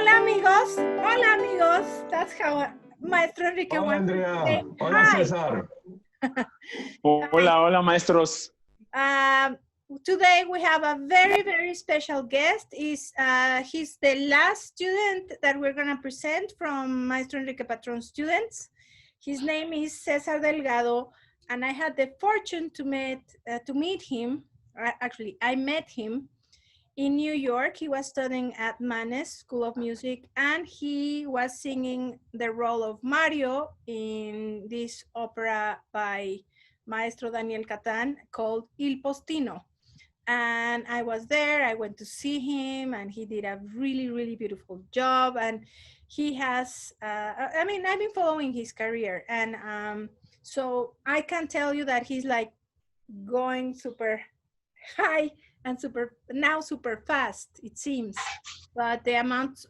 Hola amigos. That's how Maestro Enrique Hola wants Andrea. to say Hola hi. César. Hola maestros. Today we have a very special guest. He's the last student that we're going to present from Maestro Enrique Patron students. His name is Cesar Delgado, and I had the fortune to meet him. Actually, I met him in New York. He was studying at Manes School of Music, and he was singing the role of Mario in this opera by Maestro Daniel Catan called Il Postino. And I was there, I went to see him, and he did a really beautiful job. And he has, I've been following his career. And so I can tell you that he's like going super high and super fast, it seems. But the amount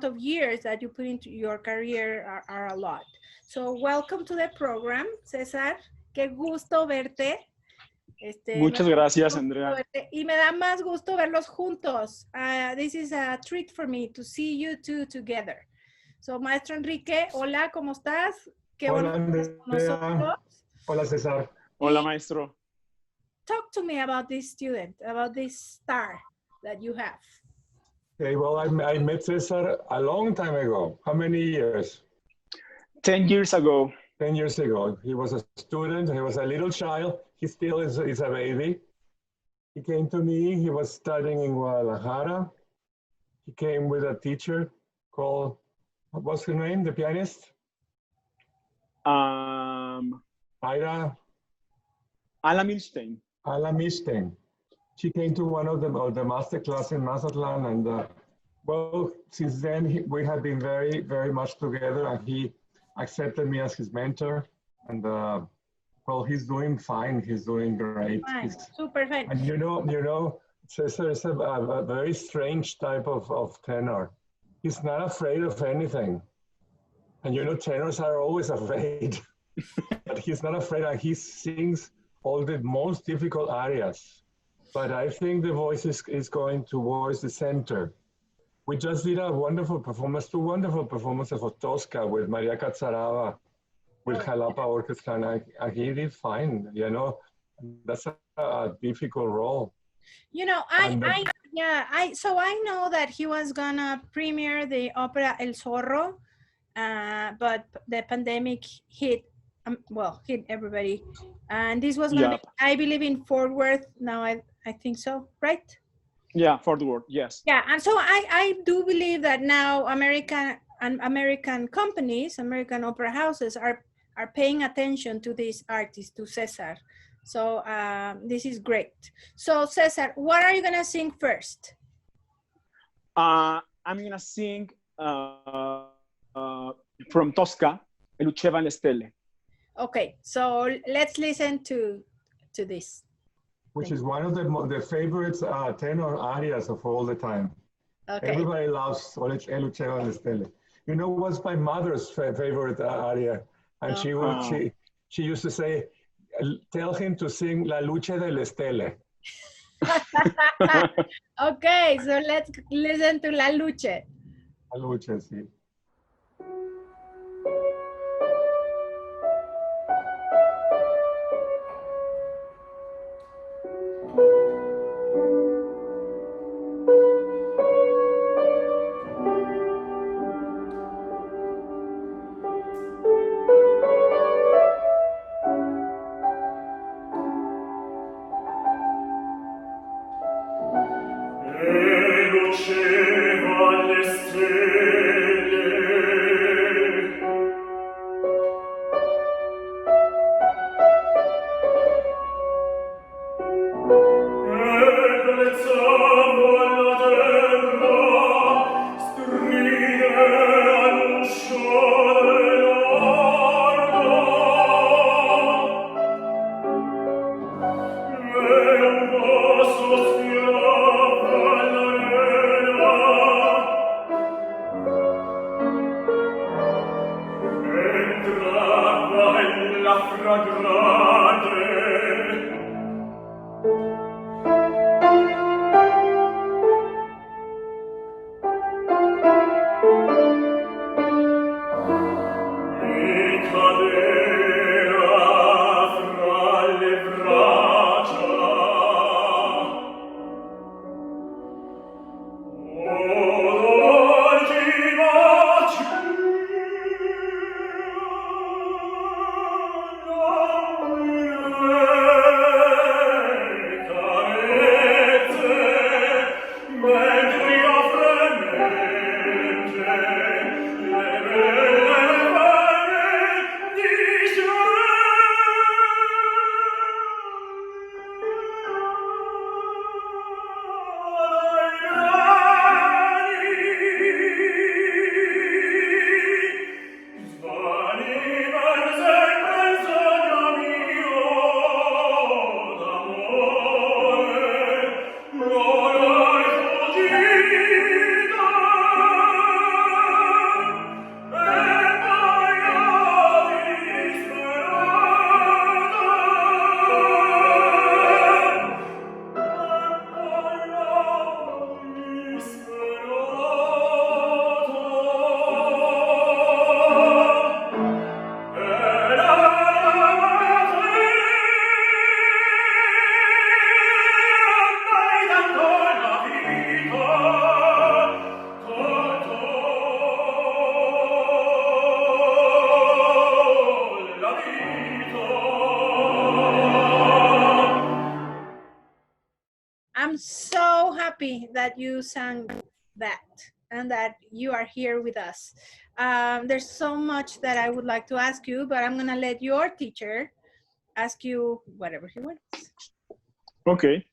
of years that you put into your career are a lot. So welcome to the program, César. Qué gusto verte. Muchas gracias, Andrea. Y me da más gusto verlos juntos. This is a treat for me to see you two together. So, Maestro Enrique, hola, ¿cómo estás? Qué Hola bueno que estés con nosotros. Hola César. Hola maestro. Talk to me about this student, about this star that you have. Okay, well, I met César a long time ago. How many years? 10 years ago. 10 years ago. He was a student. He was a little child. He still is a baby. He came to me. He was studying in Guadalajara. He came with a teacher called, what's her name, the pianist? Ala Milstein. Ala Milstein. She came to one of the master class in Mazatlan, and well, since then we have been very much together, and he accepted me as his mentor, and well, he's doing fine. He's doing great. Fine. Super fine. And you know, Cesar is a very strange type of tenor. He's not afraid of anything, and you know, tenors are always afraid, but he's not afraid, and he sings all the most difficult arias. But I think the voice is going towards the center. We just did a wonderful performance, two wonderful performances of Tosca with Maria Cazzarava, with Jalapa Orchestra, and he did fine, you know. That's a difficult role. You know, so I know that he was gonna premiere the opera El Zorro, but the pandemic hit everybody. And this was gonna be, I believe, in Fort Worth. Now I think so, right? Yeah, Fort Worth, yes. Yeah, and so I do believe that now American companies, American opera houses are paying attention to this artist, to César. So this is great. So César, what are you gonna sing first? I'm gonna sing from Tosca, E luceva le stelle. Okay, so let's listen to this. Which is one of the favorite tenor arias of all the time. Okay. Everybody loves E luceva le stelle. You know what's my mother's favorite aria? And she used to say, tell him to sing La Luce delle Stelle. Okay, so let's listen to La Luce. La Luce, sí. I'm so happy that you sang that and that you are here with us. There's so much that I would like to ask you, but I'm gonna let your teacher ask you whatever he wants. Okay.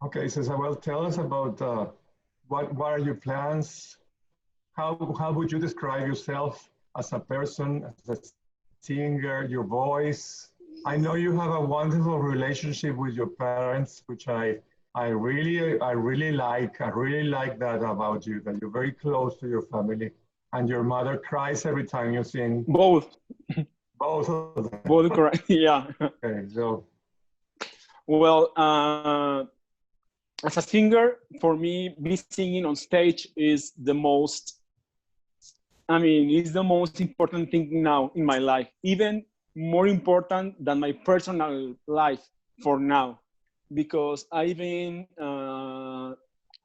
Okay, Cesar, well, tell us about what are your plans? How would you describe yourself as a person, as a singer, your voice? I know you have a wonderful relationship with your parents, which I really like. I really like that about you, that you're very close to your family, and your mother cries every time you sing. Both. Both of them. Both correct. Yeah. Okay, so. Well, as a singer, for me, be singing on stage is the most, it's the most important thing now in my life, even more important than my personal life for now, because I've been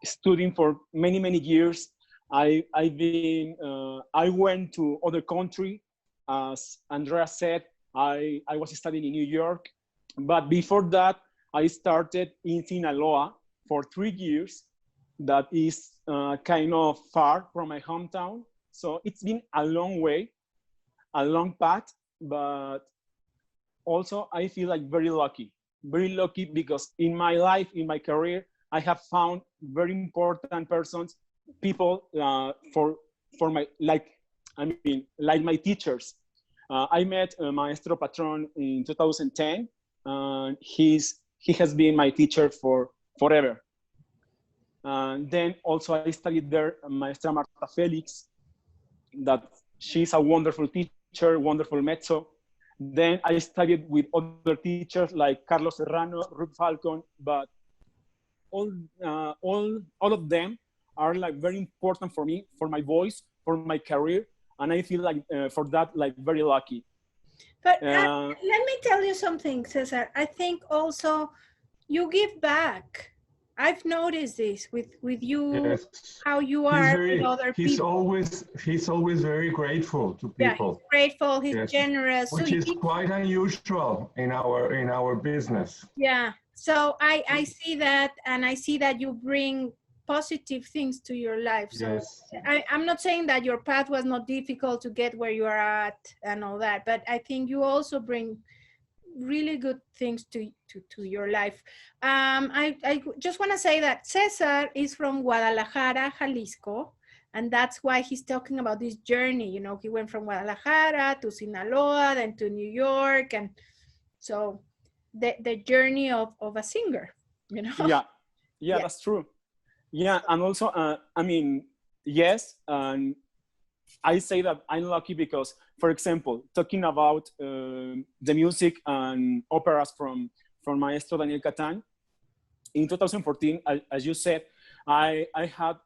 studying for many, many years. I went to other country. As Andrea said, I was studying in New York, but before that, I started in Sinaloa for 3 years. That is kind of far from my hometown. So it's been a long way, a long path, but also I feel like very lucky because in my life, in my career, I have found very important persons, people for my, like my teachers. I met Maestro Patron in 2010. He has been my teacher for forever. Then also I studied there, Maestra Marta Felix, that she's a wonderful teacher, wonderful mezzo. Then I studied with other teachers like Carlos Serrano, Ruth Falcon, but all of them are like very important for me, for my voice, for my career, and I feel like for that like very lucky. But let me tell you something, Cesar. I think also you give back. I've noticed this with you, yes. how you are with other people. He's always very grateful to people. Yeah, he's grateful. He's generous, which is quite unusual in our business. Yeah. So I see that, and I see that you bring positive things to your life. So yes. I'm not saying that your path was not difficult to get where you are at and all that, but I think you also bring really good things to your life. I just want to say that Cesar is from Guadalajara, Jalisco, and that's why he's talking about this journey. You know, he went from Guadalajara to Sinaloa, then to New York, and so the journey of a singer, you know. Yeah, that's true. Yeah, and also yes, and I say that I'm lucky because, for example, talking about the music and operas from Maestro Daniel Catan, in 2014, as you said, I had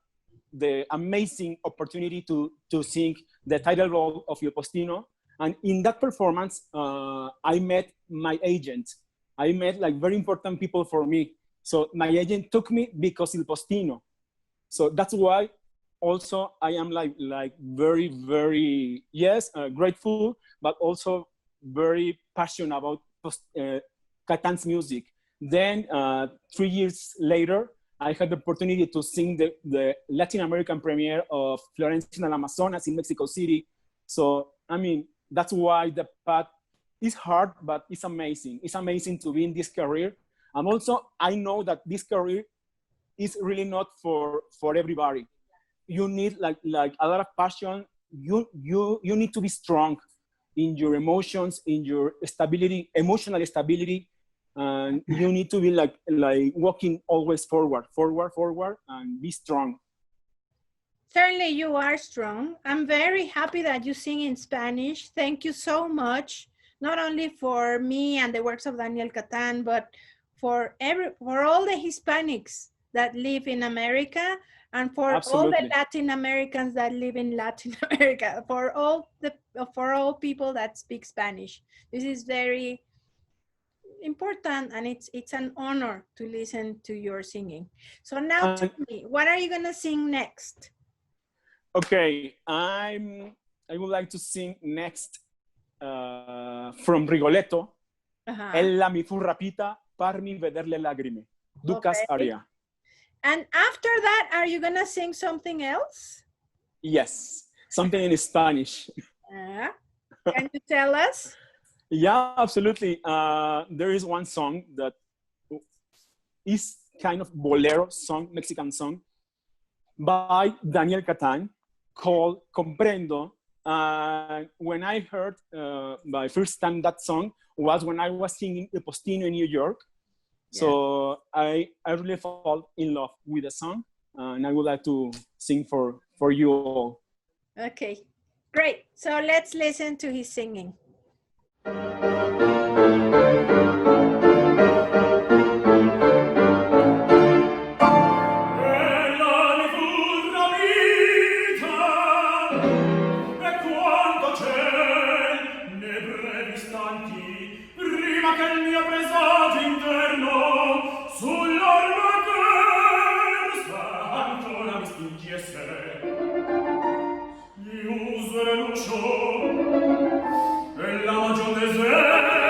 the amazing opportunity to sing the title role of Il Postino. And in that performance, I met my agent. I met like very important people for me. So my agent took me because Il Postino. So that's why also I am like very, very, yes, grateful, but also very passionate about Catan's music. Then 3 years later, I had the opportunity to sing the Latin American premiere of Florencia en el Amazonas in Mexico City. So, that's why the path is hard, but it's amazing. It's amazing to be in this career. And also, I know that this career is really not for everybody. You need like a lot of passion. You need to be strong in your emotions, in your stability, emotional stability. And you need to be like walking always forward, and be strong. Certainly you are strong. I'm very happy that you sing in Spanish. Thank you so much, not only for me and the works of Daniel Catan, but for all the Hispanics that live in America, and for Absolutely. all the Latin Americans that live in Latin America, for all people that speak Spanish. This is very important, and it's an honor to listen to your singing. So now tell me, what are you gonna sing next? Okay, I would like to sing next from Rigoletto. Ella mi fu rapita, parmi vederle lagrime. Duca's aria. And after that, are you gonna sing something else? Yes, something in Spanish. Can you tell us? Yeah, absolutely. There is one song that is kind of bolero song, Mexican song, by Daniel Catan called Comprendo. When I heard my first time that song was when I was singing El Postino in New York. Yeah. So I really fall in love with the song, and I would like to sing for you all. Okay, great. So let's listen to his singing. E la magion desert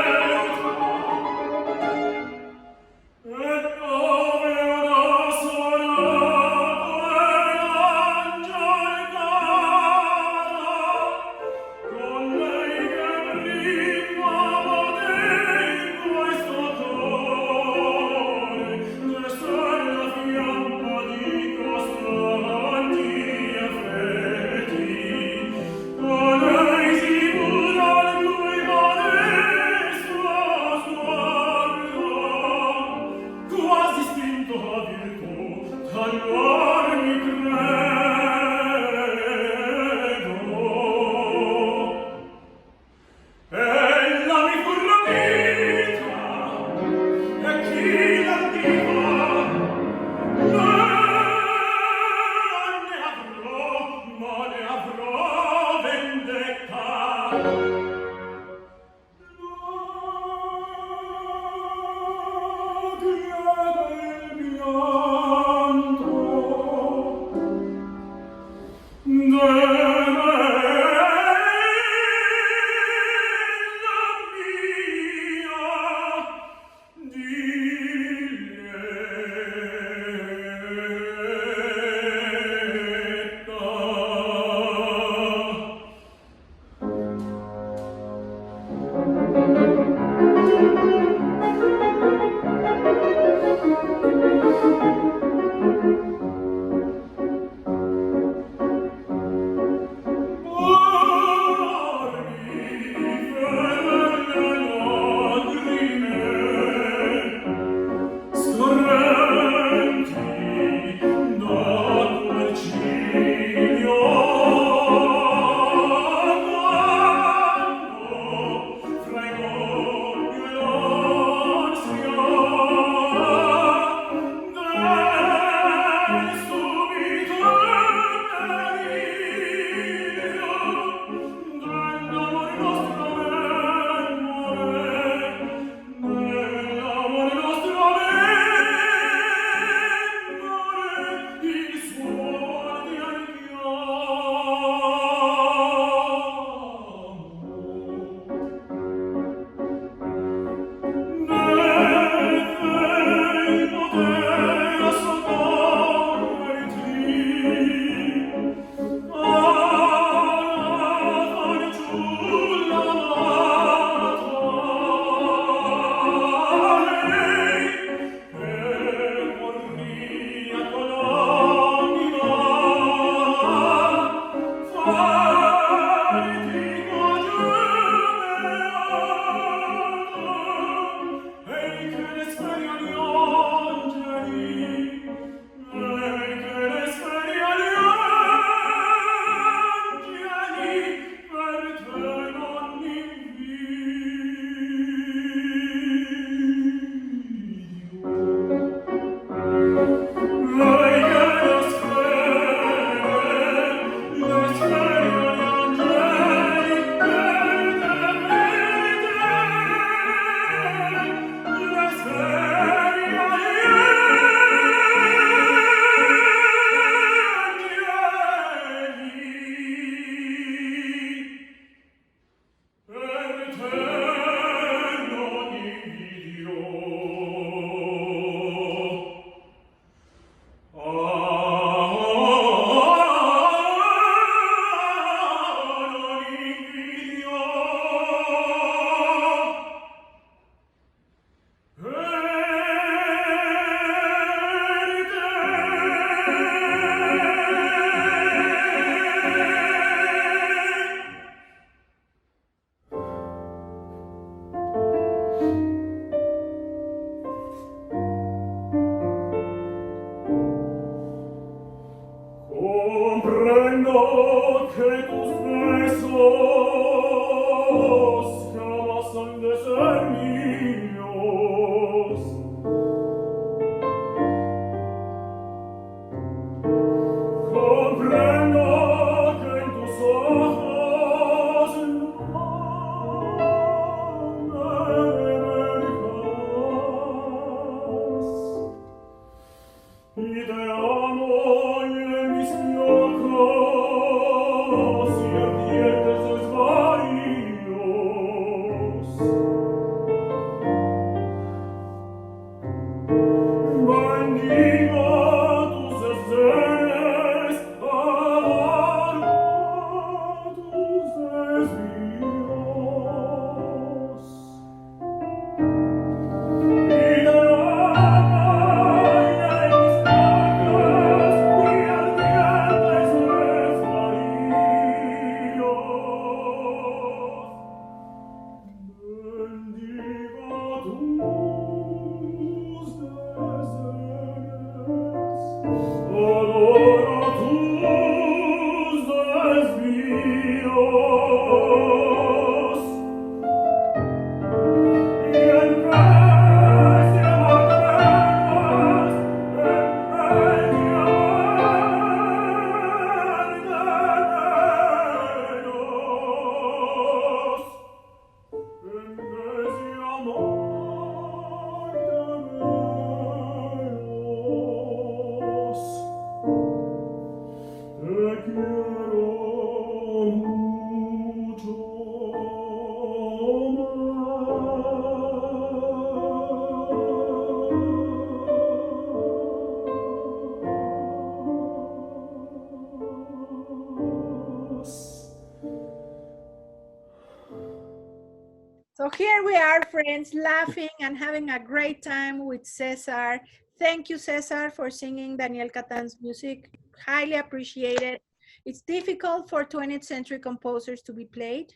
So here we are, friends, laughing and having a great time with Cesar. Thank you, Cesar, for singing Daniel Catan's music. Highly appreciated. It's difficult for 20th century composers to be played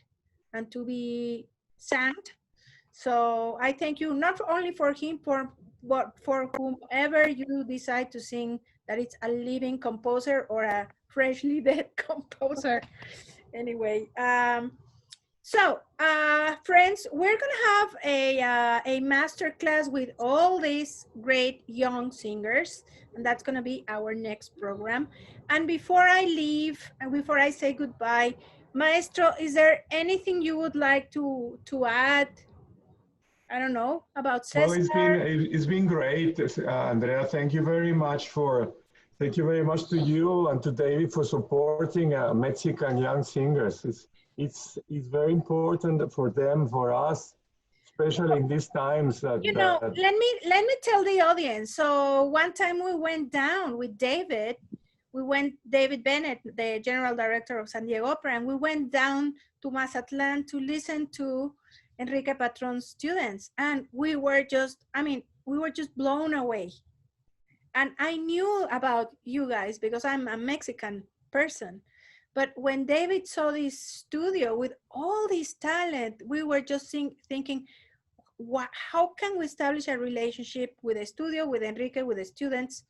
and to be sang. So I thank you not only for him, but for whomever you decide to sing, that it's a living composer or a freshly dead composer. Anyway, so, friends, we're gonna have a master class with all these great young singers, and that's gonna be our next program. And before I leave, and before I say goodbye, Maestro, is there anything you would like to add? I don't know, about Well, Cesar? it's been great, Andrea. Thank you very much to you and to David for supporting Mexican young singers. It's very important for them, for us, especially in these times. You know, let me tell the audience. So one time we went down with David. David Bennett, the general director of San Diego Opera, and we went down to Mazatlan to listen to Enrique Patron's students. And we were just blown away. And I knew about you guys because I'm a Mexican person. But when David saw this studio with all this talent, we were just thinking, how can we establish a relationship with a studio, with Enrique, with the students,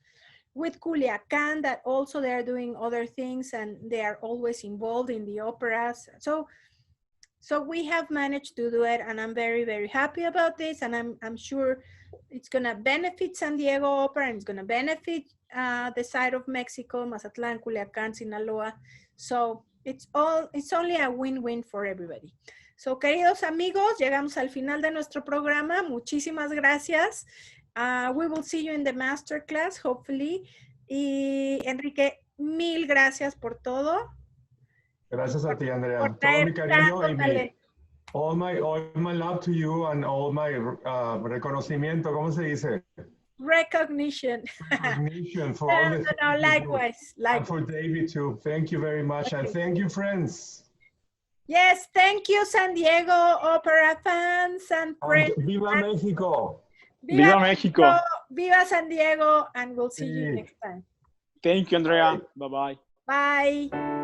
with Culiacan, that also they are doing other things and they are always involved in the operas. So we have managed to do it, and I'm very, very happy about this. And I'm sure it's gonna benefit San Diego Opera, and it's gonna benefit the side of Mexico, Mazatlan, Culiacan, Sinaloa. So it's only a win-win for everybody. So, queridos amigos, llegamos al final de nuestro programa. Muchísimas gracias. We will see you in the masterclass, hopefully. Y Enrique, mil gracias por todo. Gracias a ti, Andrea. Todo mi cariño y all my love to you and all my reconocimiento, ¿cómo se dice? Recognition. Recognition for all the no, likewise. And for David too. Thank you very much. Okay. And thank you, friends. Yes, thank you, San Diego Opera fans and friends. And Viva Mexico. Viva Mexico. Viva San Diego, and we'll see you next time. Thank you, Andrea. Bye-bye. Bye.